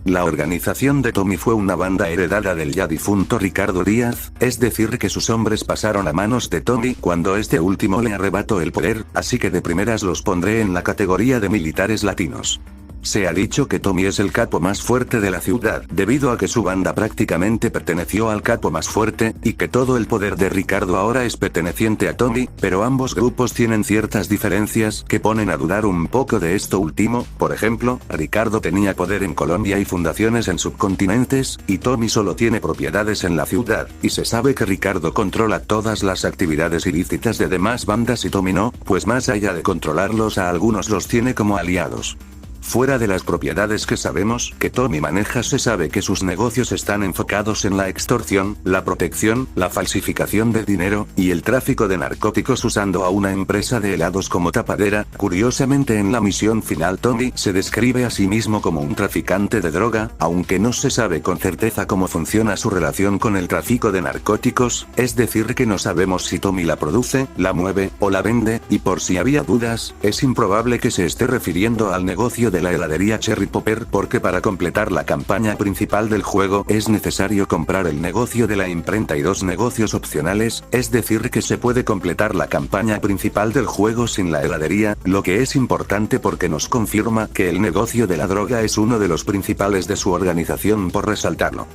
La organización de Tommy fue una banda heredada del ya difunto Ricardo Díaz, es decir que sus hombres pasaron a manos de Tommy cuando este último le arrebató el poder, así que de primeras los pondré en la categoría de militares latinos. Se ha dicho que Tommy es el capo más fuerte de la ciudad, debido a que su banda prácticamente perteneció al capo más fuerte, y que todo el poder de Ricardo ahora es perteneciente a Tommy, pero ambos grupos tienen ciertas diferencias que ponen a dudar un poco de esto último. Por ejemplo, Ricardo tenía poder en Colombia y fundaciones en subcontinentes, y Tommy solo tiene propiedades en la ciudad, y se sabe que Ricardo controla todas las actividades ilícitas de demás bandas y Tommy no, pues más allá de controlarlos a algunos los tiene como aliados. Fuera de las propiedades que sabemos que Tommy maneja, se sabe que sus negocios están enfocados en la extorsión, la protección, la falsificación de dinero, y el tráfico de narcóticos usando a una empresa de helados como tapadera. Curiosamente, en la misión final Tommy se describe a sí mismo como un traficante de droga, aunque no se sabe con certeza cómo funciona su relación con el tráfico de narcóticos, es decir que no sabemos si Tommy la produce, la mueve, o la vende, y por si había dudas, es improbable que se esté refiriendo al negocio de la heladería Cherry Popper, porque para completar la campaña principal del juego es necesario comprar el negocio de la imprenta y 2 negocios opcionales, es decir que se puede completar la campaña principal del juego sin la heladería, lo que es importante porque nos confirma que el negocio de la droga es uno de los principales de su organización, por resaltarlo.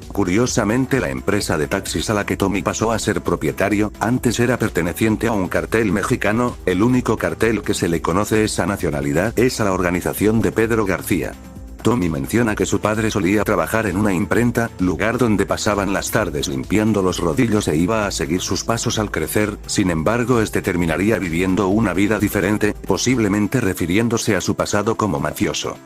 Curiosamente, la empresa de taxis a la que Tommy pasó a ser propietario, antes era perteneciente a un cartel mexicano. El único cartel que se le conoce esa nacionalidad es a la organización de Pedro García. Tommy menciona que su padre solía trabajar en una imprenta, lugar donde pasaban las tardes limpiando los rodillos e iba a seguir sus pasos al crecer. Sin embargo, este terminaría viviendo una vida diferente, posiblemente refiriéndose a su pasado como mafioso.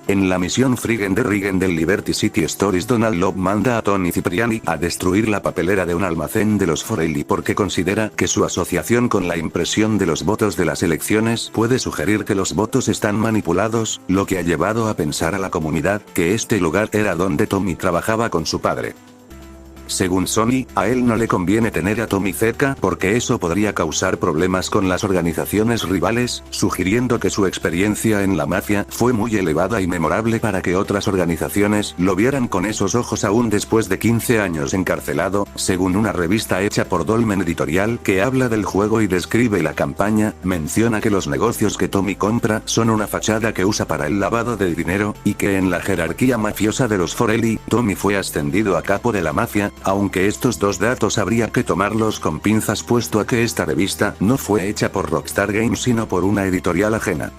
En la misión Frigen de Rigen del Liberty City Stories, Donald Love manda a Tony Cipriani a destruir la papelera de un almacén de los Forelli porque considera que su asociación con la impresión de los votos de las elecciones puede sugerir que los votos están manipulados, lo que ha llevado a pensar a la comunidad que este lugar era donde Tommy trabajaba con su padre. Según Sony, a él no le conviene tener a Tommy cerca porque eso podría causar problemas con las organizaciones rivales, sugiriendo que su experiencia en la mafia fue muy elevada y memorable para que otras organizaciones lo vieran con esos ojos aún después de 15 años encarcelado. Según una revista hecha por Dolmen Editorial que habla del juego y describe la campaña, menciona que los negocios que Tommy compra son una fachada que usa para el lavado de dinero, y que en la jerarquía mafiosa de los Forelli, Tommy fue ascendido a capo de la mafia, aunque estos dos datos habría que tomarlos con pinzas puesto a que esta revista no fue hecha por Rockstar Games sino por una editorial ajena.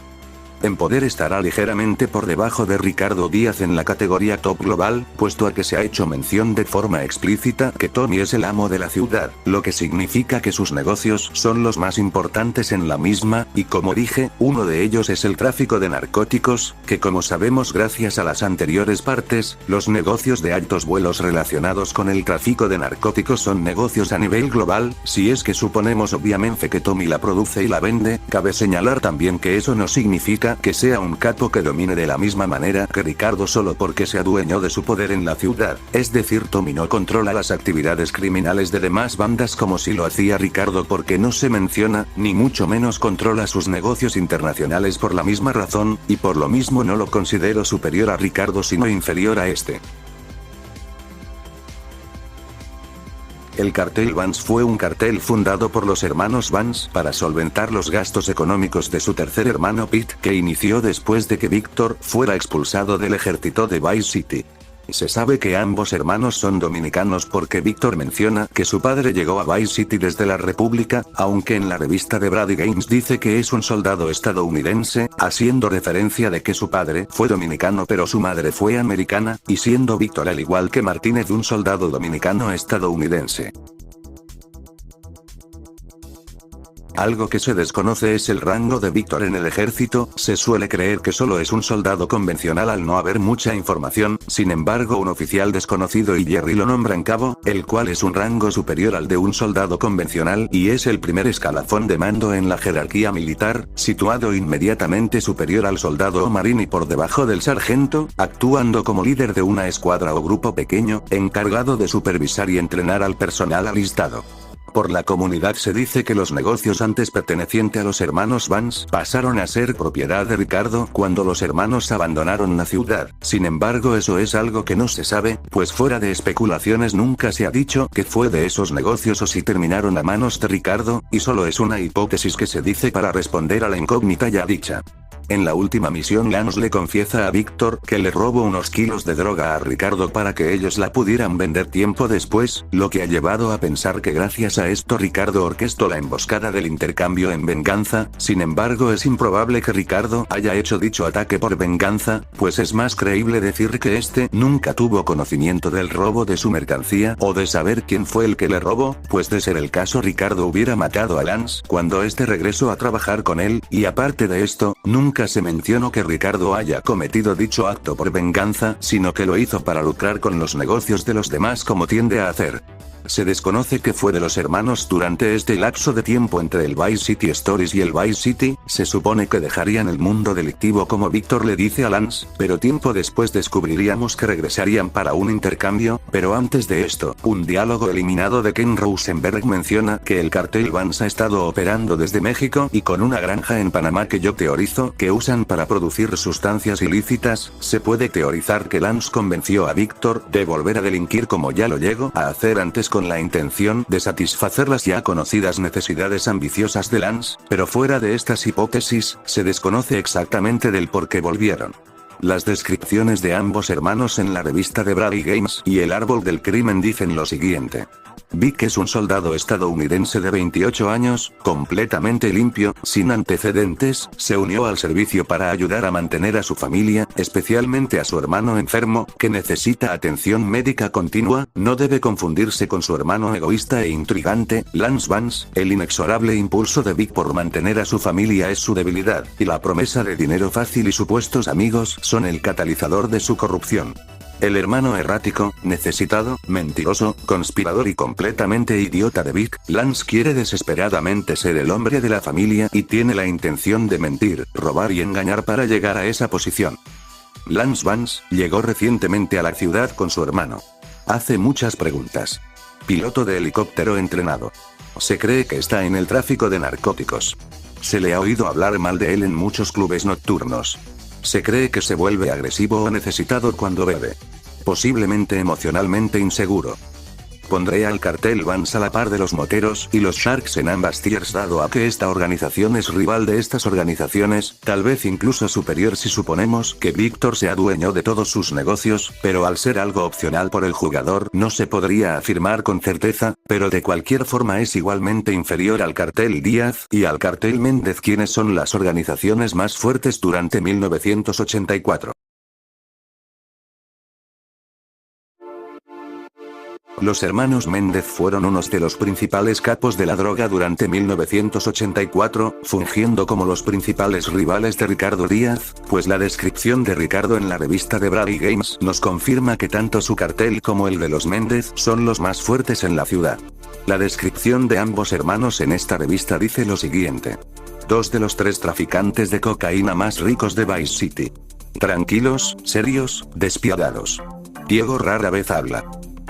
En poder estará ligeramente por debajo de Ricardo Díaz en la categoría Top Global, puesto a que se ha hecho mención de forma explícita que Tommy es el amo de la ciudad, lo que significa que sus negocios son los más importantes en la misma, y como dije, uno de ellos es el tráfico de narcóticos, que como sabemos gracias a las anteriores partes, los negocios de altos vuelos relacionados con el tráfico de narcóticos son negocios a nivel global. Si es que suponemos obviamente que Tommy la produce y la vende, cabe señalar también que eso no significa que sea un capo que domine de la misma manera que Ricardo solo porque se adueñó de su poder en la ciudad, es decir Tommy no controla las actividades criminales de demás bandas como si lo hacía Ricardo porque no se menciona, ni mucho menos controla sus negocios internacionales por la misma razón, y por lo mismo no lo considero superior a Ricardo sino inferior a este. El cartel Vance fue un cartel fundado por los hermanos Vance para solventar los gastos económicos de su tercer hermano Pete, que inició después de que Víctor fuera expulsado del ejército de Vice City. Se sabe que ambos hermanos son dominicanos porque Víctor menciona que su padre llegó a Vice City desde la República, aunque en la revista de Brady Games dice que es un soldado estadounidense, haciendo referencia de que su padre fue dominicano pero su madre fue americana, y siendo Víctor al igual que Martínez un soldado dominicano estadounidense. Algo que se desconoce es el rango de Víctor en el ejército. Se suele creer que solo es un soldado convencional al no haber mucha información. Sin embargo, un oficial desconocido y Jerry lo nombran cabo, el cual es un rango superior al de un soldado convencional y es el primer escalafón de mando en la jerarquía militar, situado inmediatamente superior al soldado o marín y por debajo del sargento, actuando como líder de una escuadra o grupo pequeño, encargado de supervisar y entrenar al personal alistado. Por la comunidad se dice que los negocios antes pertenecientes a los hermanos Vance pasaron a ser propiedad de Ricardo cuando los hermanos abandonaron la ciudad. Sin embargo, eso es algo que no se sabe, pues fuera de especulaciones nunca se ha dicho que fue de esos negocios o si terminaron a manos de Ricardo, y solo es una hipótesis que se dice para responder a la incógnita ya dicha. En la última misión Lance le confiesa a Víctor que le robó unos kilos de droga a Ricardo para que ellos la pudieran vender tiempo después, lo que ha llevado a pensar que gracias a esto Ricardo orquestó la emboscada del intercambio en venganza. Sin embargo, es improbable que Ricardo haya hecho dicho ataque por venganza, pues es más creíble decir que este nunca tuvo conocimiento del robo de su mercancía o de saber quién fue el que le robó, pues de ser el caso Ricardo hubiera matado a Lance cuando este regresó a trabajar con él, y aparte de esto, nunca se mencionó que Ricardo haya cometido dicho acto por venganza, sino que lo hizo para lucrar con los negocios de los demás como tiende a hacer. Se desconoce qué fue de los hermanos durante este lapso de tiempo entre el Vice City Stories y el Vice City. Se supone que dejarían el mundo delictivo como Víctor le dice a Lance, pero tiempo después descubriríamos que regresarían para un intercambio, pero antes de esto, un diálogo eliminado de Ken Rosenberg menciona que el cartel Vance ha estado operando desde México y con una granja en Panamá que yo teorizo que usan para producir sustancias ilícitas. Se puede teorizar que Lance convenció a Víctor de volver a delinquir como ya lo llegó a hacer antes con la intención de satisfacer las ya conocidas necesidades ambiciosas de Lance, pero fuera de estas hipótesis, se desconoce exactamente del por qué volvieron. Las descripciones de ambos hermanos en la revista de Brady Games y El Árbol del Crimen dicen lo siguiente. Vic es un soldado estadounidense de 28 años, completamente limpio, sin antecedentes, se unió al servicio para ayudar a mantener a su familia, especialmente a su hermano enfermo, que necesita atención médica continua. No debe confundirse con su hermano egoísta e intrigante, Lance Vance. El inexorable impulso de Vic por mantener a su familia es su debilidad, y la promesa de dinero fácil y supuestos amigos son el catalizador de su corrupción. El hermano errático, necesitado, mentiroso, conspirador y completamente idiota de Vic, Lance quiere desesperadamente ser el hombre de la familia y tiene la intención de mentir, robar y engañar para llegar a esa posición. Lance Vance llegó recientemente a la ciudad con su hermano. Hace muchas preguntas. Piloto de helicóptero entrenado. Se cree que está en el tráfico de narcóticos. Se le ha oído hablar mal de él en muchos clubes nocturnos. Se cree que se vuelve agresivo o necesitado cuando bebe. Posiblemente emocionalmente inseguro. Pondré al cartel Vance a la par de los moteros y los Sharks en ambas tiers dado a que esta organización es rival de estas organizaciones, tal vez incluso superior si suponemos que Víctor sea dueño de todos sus negocios, pero al ser algo opcional por el jugador no se podría afirmar con certeza, pero de cualquier forma es igualmente inferior al cartel Díaz y al cartel Méndez, quienes son las organizaciones más fuertes durante 1984. Los hermanos Méndez fueron unos de los principales capos de la droga durante 1984, fungiendo como los principales rivales de Ricardo Díaz, pues la descripción de Ricardo en la revista de Brady Games nos confirma que tanto su cartel como el de los Méndez son los más fuertes en la ciudad. La descripción de ambos hermanos en esta revista dice lo siguiente. Dos de los tres traficantes de cocaína más ricos de Vice City. Tranquilos, serios, despiadados. Diego rara vez habla.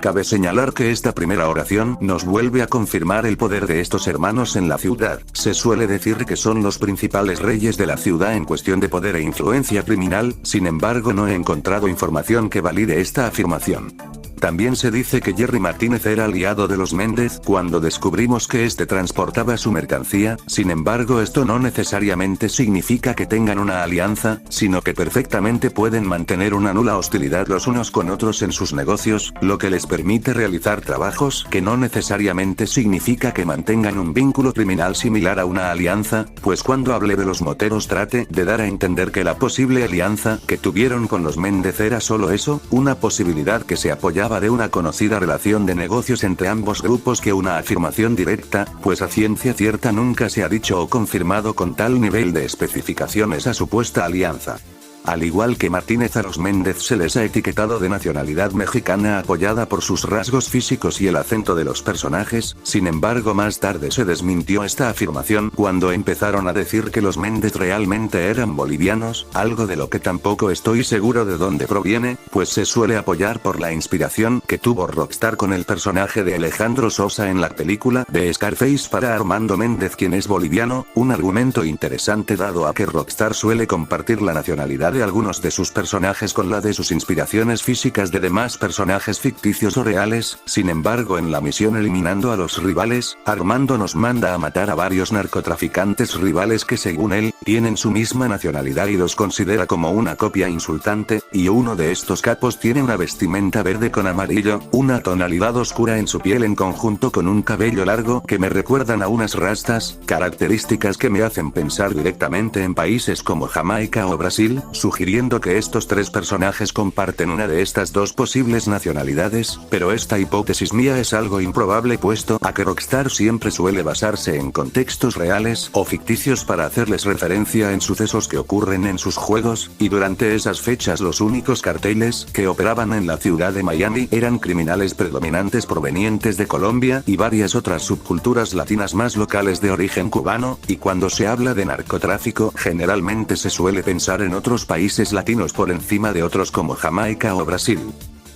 Cabe señalar que esta primera oración nos vuelve a confirmar el poder de estos hermanos en la ciudad. Se suele decir que son los principales reyes de la ciudad en cuestión de poder e influencia criminal, sin embargo no he encontrado información que valide esta afirmación. También se dice que Jerry Martínez era aliado de los Méndez cuando descubrimos que este transportaba su mercancía. Sin embargo, esto no necesariamente significa que tengan una alianza, sino que perfectamente pueden mantener una nula hostilidad los unos con otros en sus negocios, lo que les permite realizar trabajos que no necesariamente significa que mantengan un vínculo criminal similar a una alianza, pues cuando hablé de los moteros trate de dar a entender que la posible alianza que tuvieron con los Méndez era solo eso, una posibilidad que se apoyaba de una conocida relación de negocios entre ambos grupos que una afirmación directa, pues a ciencia cierta nunca se ha dicho o confirmado con tal nivel de especificación esa supuesta alianza. Al igual que Martínez, a los Méndez se les ha etiquetado de nacionalidad mexicana apoyada por sus rasgos físicos y el acento de los personajes. Sin embargo, más tarde se desmintió esta afirmación cuando empezaron a decir que los Méndez realmente eran bolivianos, algo de lo que tampoco estoy seguro de dónde proviene, pues se suele apoyar por la inspiración que tuvo Rockstar con el personaje de Alejandro Sosa en la película de Scarface para Armando Méndez, quien es boliviano, un argumento interesante dado a que Rockstar suele compartir la nacionalidad de algunos de sus personajes con la de sus inspiraciones físicas de demás personajes ficticios o reales. Sin embargo, en la misión eliminando a los rivales, Armando nos manda a matar a varios narcotraficantes rivales que según él, tienen su misma nacionalidad y los considera como una copia insultante, y uno de estos capos tiene una vestimenta verde con amarillo, una tonalidad oscura en su piel en conjunto con un cabello largo que me recuerdan a unas rastas, características que me hacen pensar directamente en países como Jamaica o Brasil, sugiriendo que estos tres personajes comparten una de estas dos posibles nacionalidades, pero esta hipótesis mía es algo improbable puesto a que Rockstar siempre suele basarse en contextos reales o ficticios para hacerles referencia en sucesos que ocurren en sus juegos, y durante esas fechas los únicos carteles que operaban en la ciudad de Miami eran criminales predominantes provenientes de Colombia y varias otras subculturas latinas más locales de origen cubano, y cuando se habla de narcotráfico generalmente se suele pensar en otros países latinos por encima de otros como Jamaica o Brasil.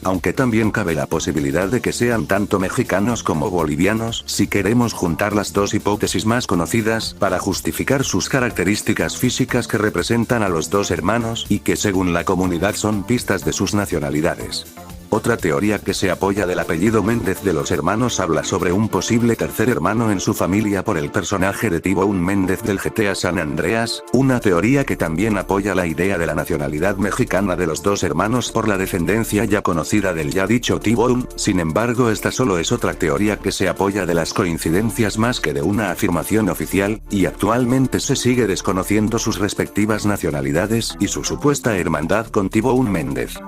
Aunque también cabe la posibilidad de que sean tanto mexicanos como bolivianos si queremos juntar las dos hipótesis más conocidas para justificar sus características físicas que representan a los dos hermanos y que según la comunidad son pistas de sus nacionalidades. Otra teoría que se apoya del apellido Méndez de los hermanos habla sobre un posible tercer hermano en su familia por el personaje de T-Bone Méndez del GTA San Andreas, una teoría que también apoya la idea de la nacionalidad mexicana de los dos hermanos por la descendencia ya conocida del ya dicho T-Bone. Sin embargo, esta solo es otra teoría que se apoya de las coincidencias más que de una afirmación oficial, y actualmente se sigue desconociendo sus respectivas nacionalidades y su supuesta hermandad con T-Bone Méndez.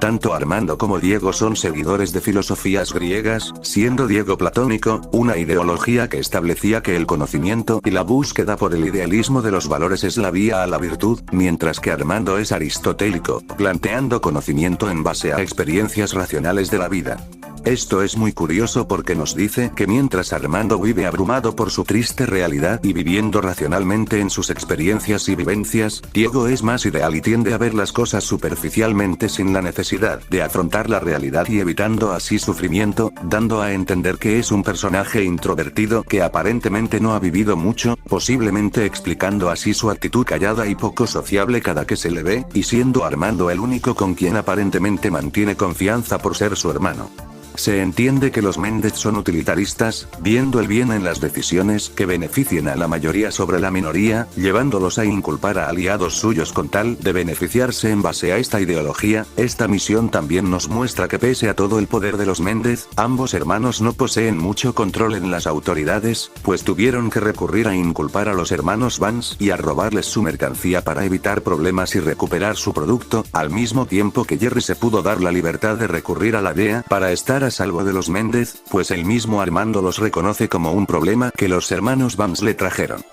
Tanto Armando como Diego son seguidores de filosofías griegas, siendo Diego platónico, una ideología que establecía que el conocimiento y la búsqueda por el idealismo de los valores es la vía a la virtud, mientras que Armando es aristotélico, planteando conocimiento en base a experiencias racionales de la vida. Esto es muy curioso porque nos dice que mientras Armando vive abrumado por su triste realidad y viviendo racionalmente en sus experiencias y vivencias, Diego es más ideal y tiende a ver las cosas superficialmente sin la necesidad de afrontar la realidad y evitando así sufrimiento, dando a entender que es un personaje introvertido que aparentemente no ha vivido mucho, posiblemente explicando así su actitud callada y poco sociable cada que se le ve, y siendo Armando el único con quien aparentemente mantiene confianza por ser su hermano. Se entiende que los Méndez son utilitaristas, viendo el bien en las decisiones que beneficien a la mayoría sobre la minoría, llevándolos a inculpar a aliados suyos con tal de beneficiarse en base a esta ideología. Esta misión también nos muestra que pese a todo el poder de los Méndez, ambos hermanos no poseen mucho control en las autoridades, pues tuvieron que recurrir a inculpar a los hermanos Vance y a robarles su mercancía para evitar problemas y recuperar su producto, al mismo tiempo que Jerry se pudo dar la libertad de recurrir a la DEA para estar a salvo de los Méndez, pues el mismo Armando los reconoce como un problema que los hermanos Vance le trajeron.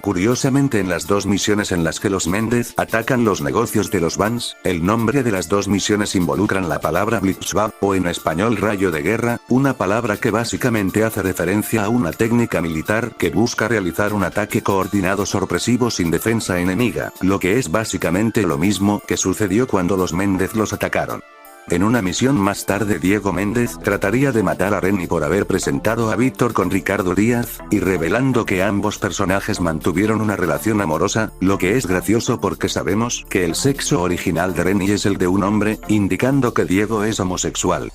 Curiosamente, en las dos misiones en las que los Méndez atacan los negocios de los Vance, el nombre de las dos misiones involucran la palabra Blitzschlag, o en español rayo de guerra, una palabra que básicamente hace referencia a una técnica militar que busca realizar un ataque coordinado sorpresivo sin defensa enemiga, lo que es básicamente lo mismo que sucedió cuando los Méndez los atacaron. En una misión más tarde, Diego Méndez trataría de matar a Renny por haber presentado a Víctor con Ricardo Díaz, y revelando que ambos personajes mantuvieron una relación amorosa, lo que es gracioso porque sabemos que el sexo original de Renny es el de un hombre, indicando que Diego es homosexual.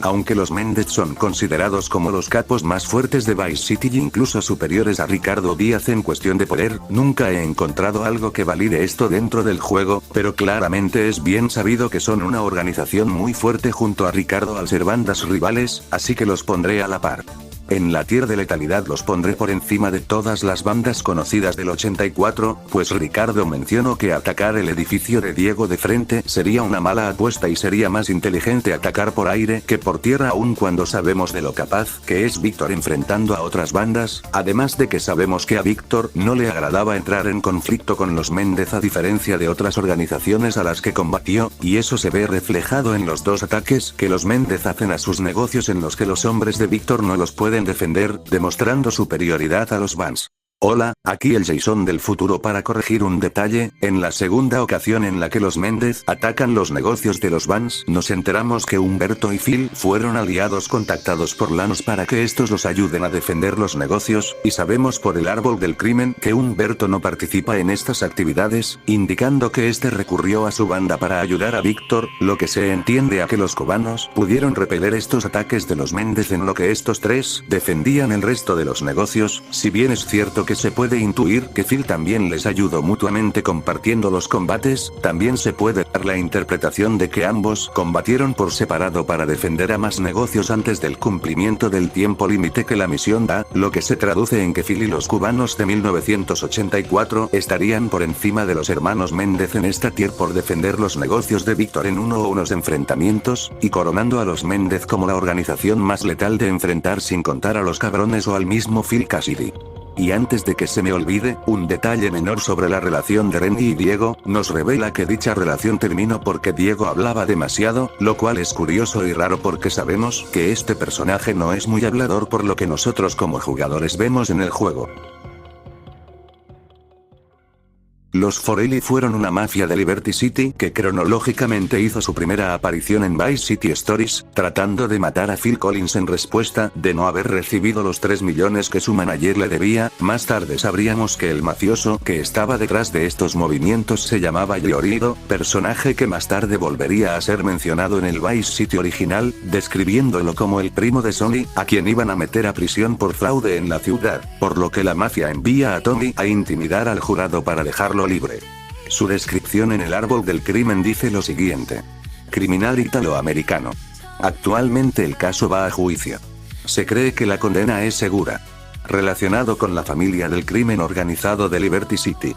Aunque los Méndez son considerados como los capos más fuertes de Vice City y incluso superiores a Ricardo Díaz en cuestión de poder, nunca he encontrado algo que valide esto dentro del juego, pero claramente es bien sabido que son una organización muy fuerte junto a Ricardo al ser bandas rivales, así que los pondré a la par. En la tier de letalidad los pondré por encima de todas las bandas conocidas del 84, pues Ricardo mencionó que atacar el edificio de Diego de frente sería una mala apuesta y sería más inteligente atacar por aire que por tierra, aun cuando sabemos de lo capaz que es Víctor enfrentando a otras bandas, además de que sabemos que a Víctor no le agradaba entrar en conflicto con los Méndez a diferencia de otras organizaciones a las que combatió, y eso se ve reflejado en los dos ataques que los Méndez hacen a sus negocios en los que los hombres de Víctor no los pueden defender, demostrando superioridad a los Vans. Hola, aquí el Jason del futuro para corregir un detalle. En la segunda ocasión en la que los Méndez atacan los negocios de los Vans, nos enteramos que Humberto y Phil fueron aliados contactados por Lanos para que estos los ayuden a defender los negocios, y sabemos por el árbol del crimen que Humberto no participa en estas actividades, indicando que este recurrió a su banda para ayudar a Víctor, lo que se entiende a que los cubanos pudieron repeler estos ataques de los Méndez en lo que estos tres defendían el resto de los negocios, si bien es cierto que se puede intuir que Phil también les ayudó mutuamente compartiendo los combates, también se puede dar la interpretación de que ambos combatieron por separado para defender a más negocios antes del cumplimiento del tiempo límite que la misión da, lo que se traduce en que Phil y los cubanos de 1984 estarían por encima de los hermanos Méndez en esta tier por defender los negocios de Víctor en uno o unos enfrentamientos, y coronando a los Méndez como la organización más letal de enfrentar sin contar a los cabrones o al mismo Phil Cassidy. Y antes de que se me olvide, un detalle menor sobre la relación de Renny y Diego, nos revela que dicha relación terminó porque Diego hablaba demasiado, lo cual es curioso y raro porque sabemos que este personaje no es muy hablador por lo que nosotros como jugadores vemos en el juego. Los Forelli fueron una mafia de Liberty City que cronológicamente hizo su primera aparición en Vice City Stories, tratando de matar a Phil Collins en respuesta de no haber recibido los 3 millones que su manager le debía. Más tarde sabríamos que el mafioso que estaba detrás de estos movimientos se llamaba Giorgio, personaje que más tarde volvería a ser mencionado en el Vice City original, describiéndolo como el primo de Sonny, a quien iban a meter a prisión por fraude en la ciudad, por lo que la mafia envía a Tommy a intimidar al jurado para dejarlo libre. Su descripción en el árbol del crimen dice lo siguiente: criminal italoamericano. Actualmente el caso va a juicio. Se cree que la condena es segura. Relacionado con la familia del crimen organizado de Liberty City.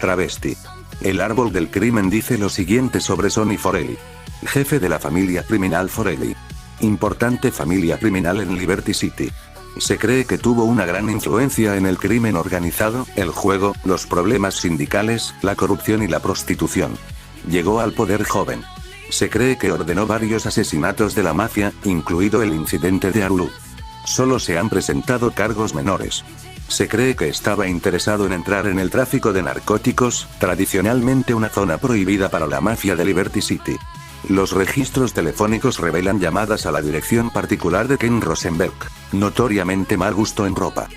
Travesti. El árbol del crimen dice lo siguiente sobre Sonny Forelli. Jefe de la familia criminal Forelli. Importante familia criminal en Liberty City. Se cree que tuvo una gran influencia en el crimen organizado, el juego, los problemas sindicales, la corrupción y la prostitución. Llegó al poder joven. Se cree que ordenó varios asesinatos de la mafia, incluido el incidente de Arulu. Solo se han presentado cargos menores. Se cree que estaba interesado en entrar en el tráfico de narcóticos, tradicionalmente una zona prohibida para la mafia de Liberty City. Los registros telefónicos revelan llamadas a la dirección particular de Ken Rosenberg, notoriamente mal gusto en ropa.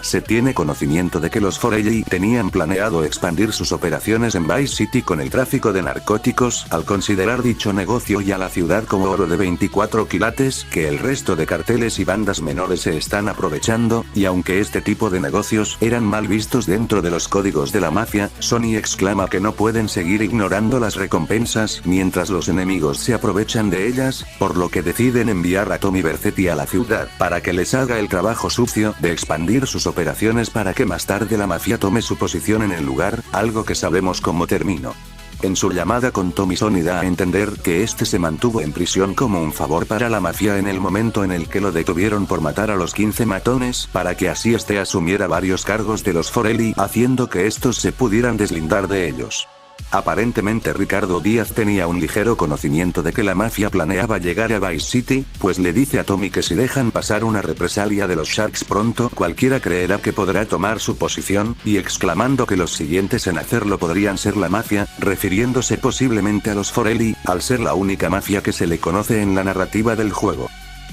Se tiene conocimiento de que los Forelli tenían planeado expandir sus operaciones en Vice City con el tráfico de narcóticos, al considerar dicho negocio y a la ciudad como oro de 24 quilates que el resto de carteles y bandas menores se están aprovechando, y aunque este tipo de negocios eran mal vistos dentro de los códigos de la mafia, Sonny exclama que no pueden seguir ignorando las recompensas mientras los enemigos se aprovechan de ellas, por lo que deciden enviar a Tommy Vercetti a la ciudad para que les haga el trabajo sucio de expandir sus operaciones para que más tarde la mafia tome su posición en el lugar, algo que sabemos cómo terminó. En su llamada con Tommy, Sonny da a entender que este se mantuvo en prisión como un favor para la mafia en el momento en el que lo detuvieron por matar a los 15 matones, para que así este asumiera varios cargos de los Forelli, haciendo que estos se pudieran deslindar de ellos. Aparentemente Ricardo Díaz tenía un ligero conocimiento de que la mafia planeaba llegar a Vice City, pues le dice a Tommy que si dejan pasar una represalia de los Sharks pronto cualquiera creerá que podrá tomar su posición, y exclamando que los siguientes en hacerlo podrían ser la mafia, refiriéndose posiblemente a los Forelli, al ser la única mafia que se le conoce en la narrativa del juego.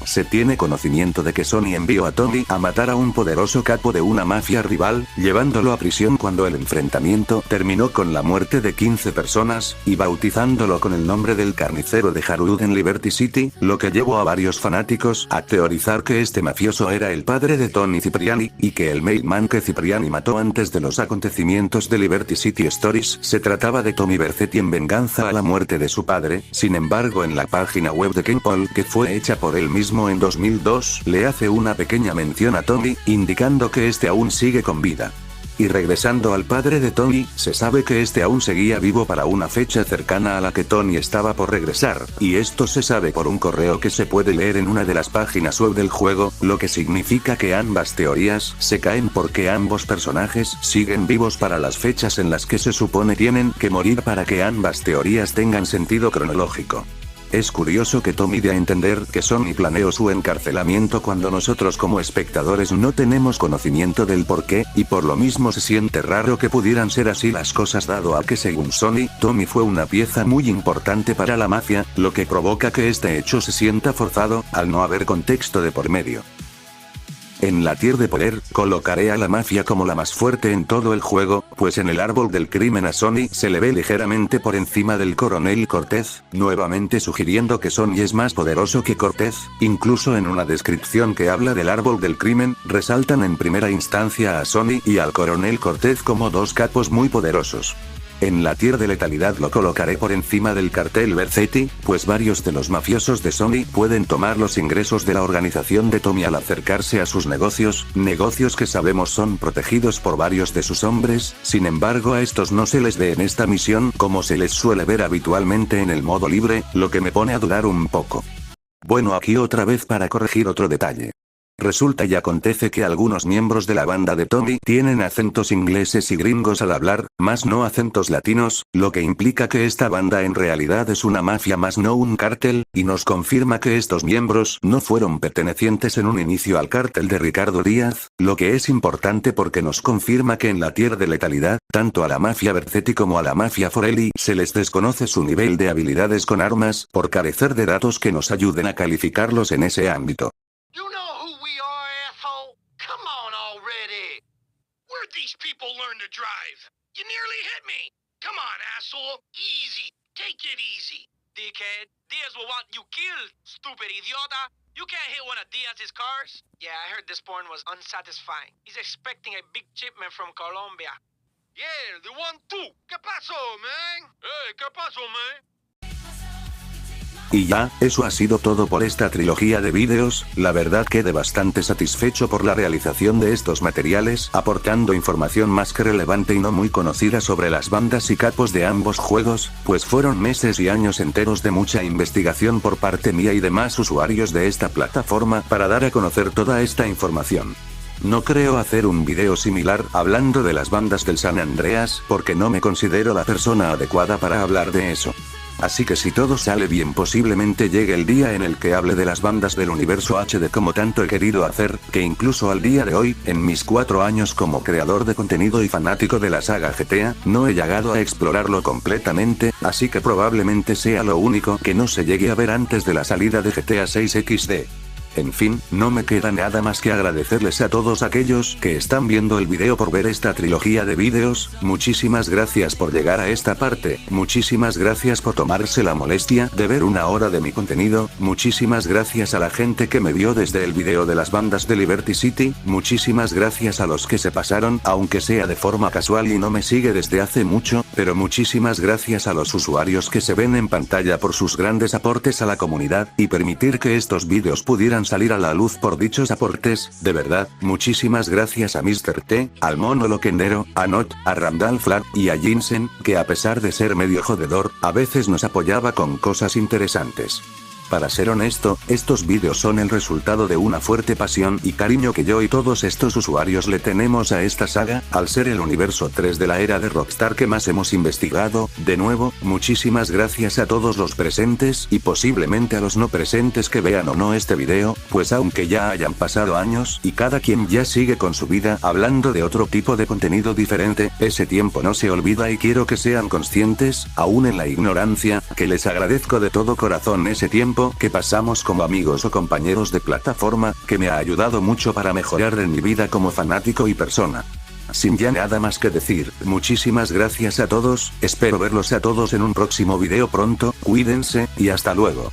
Se tiene conocimiento de que Sonny envió a Tommy a matar a un poderoso capo de una mafia rival, llevándolo a prisión cuando el enfrentamiento terminó con la muerte de 15 personas, y bautizándolo con el nombre del carnicero de Harwood en Liberty City, lo que llevó a varios fanáticos a teorizar que este mafioso era el padre de Tony Cipriani, y que el mailman que Cipriani mató antes de los acontecimientos de Liberty City Stories se trataba de Tommy Vercetti en venganza a la muerte de su padre. Sin embargo, en la página web de Ken Paul, que fue hecha por él mismo, mismo en 2002 le hace una pequeña mención a Tommy, indicando que este aún sigue con vida. Y regresando al padre de Tommy, se sabe que este aún seguía vivo para una fecha cercana a la que Tony estaba por regresar, y esto se sabe por un correo que se puede leer en una de las páginas web del juego, lo que significa que ambas teorías se caen porque ambos personajes siguen vivos para las fechas en las que se supone tienen que morir para que ambas teorías tengan sentido cronológico. Es curioso que Tommy dé a entender que Sonny planeó su encarcelamiento cuando nosotros como espectadores no tenemos conocimiento del porqué, y por lo mismo se siente raro que pudieran ser así las cosas dado a que según Sonny, Tommy fue una pieza muy importante para la mafia, lo que provoca que este hecho se sienta forzado, al no haber contexto de por medio. En la tier de poder, colocaré a la mafia como la más fuerte en todo el juego, pues en el árbol del crimen a Sonny se le ve ligeramente por encima del coronel Cortez, nuevamente sugiriendo que Sonny es más poderoso que Cortez. Incluso en una descripción que habla del árbol del crimen, resaltan en primera instancia a Sonny y al coronel Cortez como dos capos muy poderosos. En la tier de letalidad lo colocaré por encima del cartel Vercetti, pues varios de los mafiosos de Sonny pueden tomar los ingresos de la organización de Tommy al acercarse a sus negocios que sabemos son protegidos por varios de sus hombres. Sin embargo, a estos no se les ve en esta misión como se les suele ver habitualmente en el modo libre, lo que me pone a dudar un poco. Bueno, aquí otra vez para corregir otro detalle. Resulta y acontece que algunos miembros de la banda de Tommy tienen acentos ingleses y gringos al hablar, más no acentos latinos, lo que implica que esta banda en realidad es una mafia más no un cártel, y nos confirma que estos miembros no fueron pertenecientes en un inicio al cártel de Ricardo Díaz, lo que es importante porque nos confirma que en la tier de letalidad, tanto a la mafia Vercetti como a la mafia Forelli se les desconoce su nivel de habilidades con armas, por carecer de datos que nos ayuden a calificarlos en ese ámbito. These people learn to drive. You nearly hit me. Come on, asshole. Easy. Take it easy. Dickhead. Diaz will want you killed, stupid idiota. You can't hit one of Diaz's cars. Yeah, I heard this porn was unsatisfying. He's expecting a big shipment from Colombia. Yeah, the one too. ¿Qué pasó, man? Hey, ¿qué pasó, man? Y ya, eso ha sido todo por esta trilogía de vídeos. La verdad quedé bastante satisfecho por la realización de estos materiales, aportando información más que relevante y no muy conocida sobre las bandas y capos de ambos juegos, pues fueron meses y años enteros de mucha investigación por parte mía y demás usuarios de esta plataforma para dar a conocer toda esta información. No creo hacer un video similar hablando de las bandas del San Andreas, porque no me considero la persona adecuada para hablar de eso. Así que si todo sale bien posiblemente llegue el día en el que hable de las bandas del universo HD como tanto he querido hacer, que incluso al día de hoy, en mis 4 años como creador de contenido y fanático de la saga GTA, no he llegado a explorarlo completamente, así que probablemente sea lo único que no se llegue a ver antes de la salida de GTA 6 XD. En fin, no me queda nada más que agradecerles a todos aquellos que están viendo el video por ver esta trilogía de vídeos. Muchísimas gracias por llegar a esta parte, muchísimas gracias por tomarse la molestia de ver 1 hora de mi contenido, muchísimas gracias a la gente que me vio desde el video de las bandas de Liberty City, muchísimas gracias a los que se pasaron, aunque sea de forma casual y no me sigue desde hace mucho, pero muchísimas gracias a los usuarios que se ven en pantalla por sus grandes aportes a la comunidad, y permitir que estos vídeos pudieran salir a la luz por dichos aportes. De verdad, muchísimas gracias a Mr. T, al Mono Loquendero, a Not, a Randall Flagg y a Jinsen, que a pesar de ser medio jodedor, a veces nos apoyaba con cosas interesantes. Para ser honesto, estos vídeos son el resultado de una fuerte pasión y cariño que yo y todos estos usuarios le tenemos a esta saga, al ser el universo 3 de la era de Rockstar que más hemos investigado. De nuevo, muchísimas gracias a todos los presentes y posiblemente a los no presentes que vean o no este video, pues aunque ya hayan pasado años y cada quien ya sigue con su vida hablando de otro tipo de contenido diferente, ese tiempo no se olvida y quiero que sean conscientes, aún en la ignorancia, que les agradezco de todo corazón ese tiempo que pasamos como amigos o compañeros de plataforma, que me ha ayudado mucho para mejorar en mi vida como fanático y persona. Sin ya nada más que decir, muchísimas gracias a todos, espero verlos a todos en un próximo video pronto, cuídense, y hasta luego.